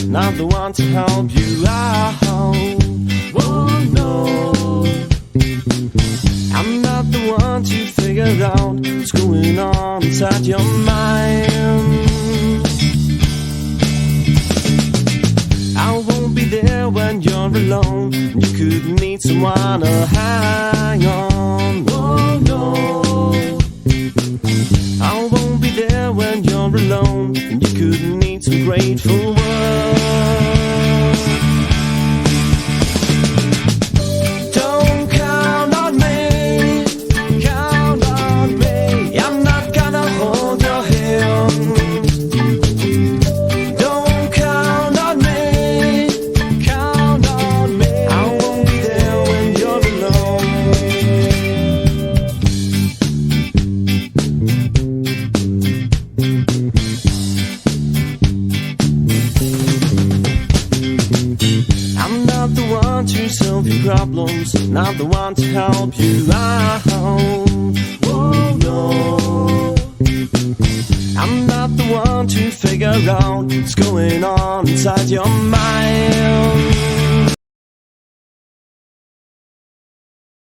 not the one to help you out. Oh no, I'm not the one to figure out what's going on inside your mind. I won't be there when you're alone. You could need someone to hang on. Oh no, I won't be there when you're alone. You could need some grateful words. Don't count on me, count on me. I'm not gonna hold your hand. Don't count on me, count on me. I won't be there when you're alone. I'm not the one to solve your problems, not the one to help you out. Oh no, I'm not the one to figure out what's going on inside your mind.